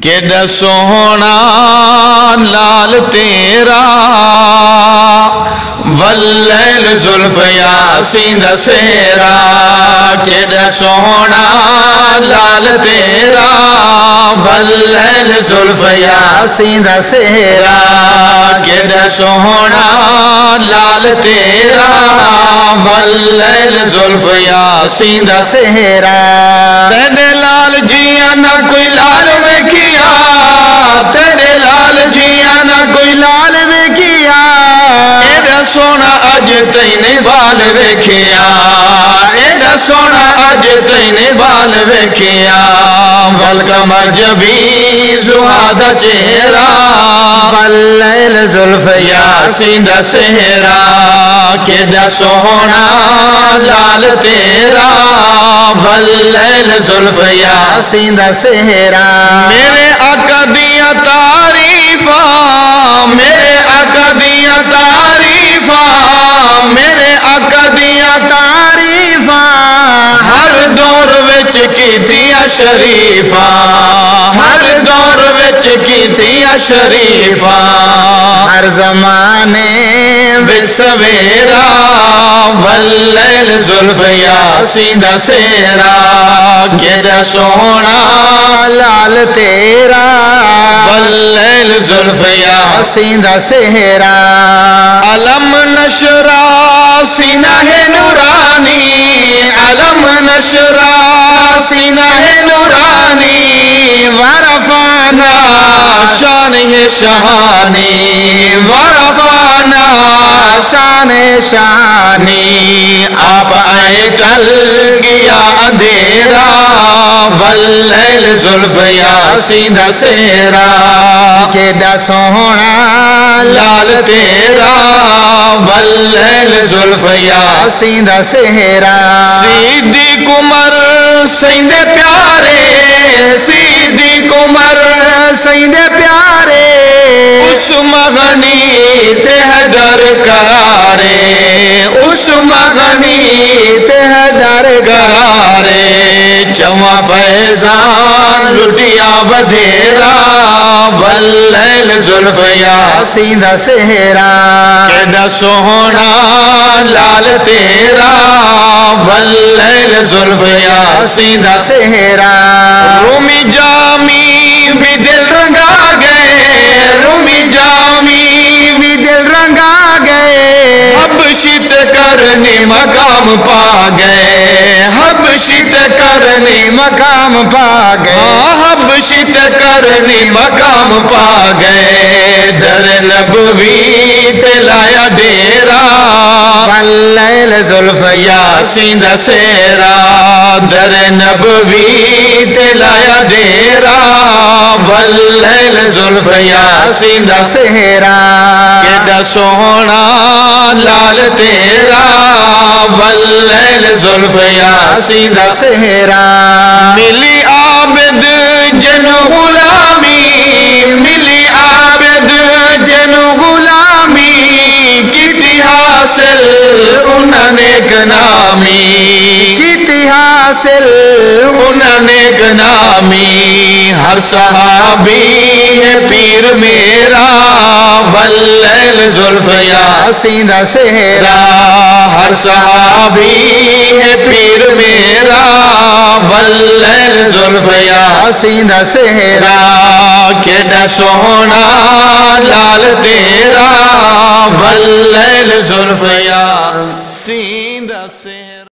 کیڈا سوہنا لال تیرا واللیل زلف یاسین دا سہرا کیڈا سوہنا لال تیرا واللیل زلف یاسین دا سہرا کیڈا سوہنا لال تیرا واللیل زلف یاسین دا سہرا تیرے لال جیاں نہ کوئی لال ویکھیا تیرے لال جیاں نہ کوئی لال ویکھیا ایڈا سونا اج تینے بال ویکھیا ایڈا سونا اج تینے بال ویکھیا والقمر جبی زہادہ چہرہ واللیل زلف یاسین دا سہرا کیڈا سونا لال تیرا واللیل زلف یاسین دا سہرا میرے آقا دیاں تعریفاں میرے آقا دیاں تعریفاں میرے آقا دیاں تعریفاں ہر دور وچ کیتیاں شریفاں ہر دور وچ کیتیاں شریفاں ہر زمانے وچ سویرا واللیل زلف یاسین دا سہرا کیڈا سوہنا لال تیرا واللیل زلف یاسین دا سہرا علم نشرا سینہ نورانی علم نشرا سینہ نورانی ورفعنا شان شانی ورفعنا شان شانی آپ آئے کل گیا اندھیرا واللیل زلف یاسین دا سہرا کیڈا سوہنا لال تیرا واللیل زلف یاسین دا سہرا صدیق عمر سیند پیارے صدیق عمر سیند پیارے اس مغنی تے حیدر کرارے اس مغنی تے حیدر کرارے چواں فیضان لٹیا بدھیرا واللیل زلف یاسین دا سہرا کیڈا سوہنا لال تیرا واللیل زلف یاسین دا سہرا رومی جامی بھی دل رنگا گئے رومی جامی بھی دل رنگا گئے حبشت کرنی مقام پا گئے حبشت کرنی مقام پا گئے حبشت کرنی مقام پا گئے در نبوی تلایا ڈیرا واللیل زلف یاسین دا سہرا در نبوی تلایا ڈیرا واللیل زلف یاسین دا سہرا کیڈا سوہنا لال تیرا واللیل زلف یاسین دا سہرا ملی عابد جن غلامی ملی عابد جن غلامی کیتی حاصل انہاں نیک نامی کیتی حاصل انہاں نیک نامی ہر صحابی ہے پیر میرا واللیل زلف یاسین دا سہرا ہر صحابی ہے پیر میرا واللیل زلف یاسین دا سہرا کیڈا سوہنا لال تیرا واللیل زلف یاسین دا سہرا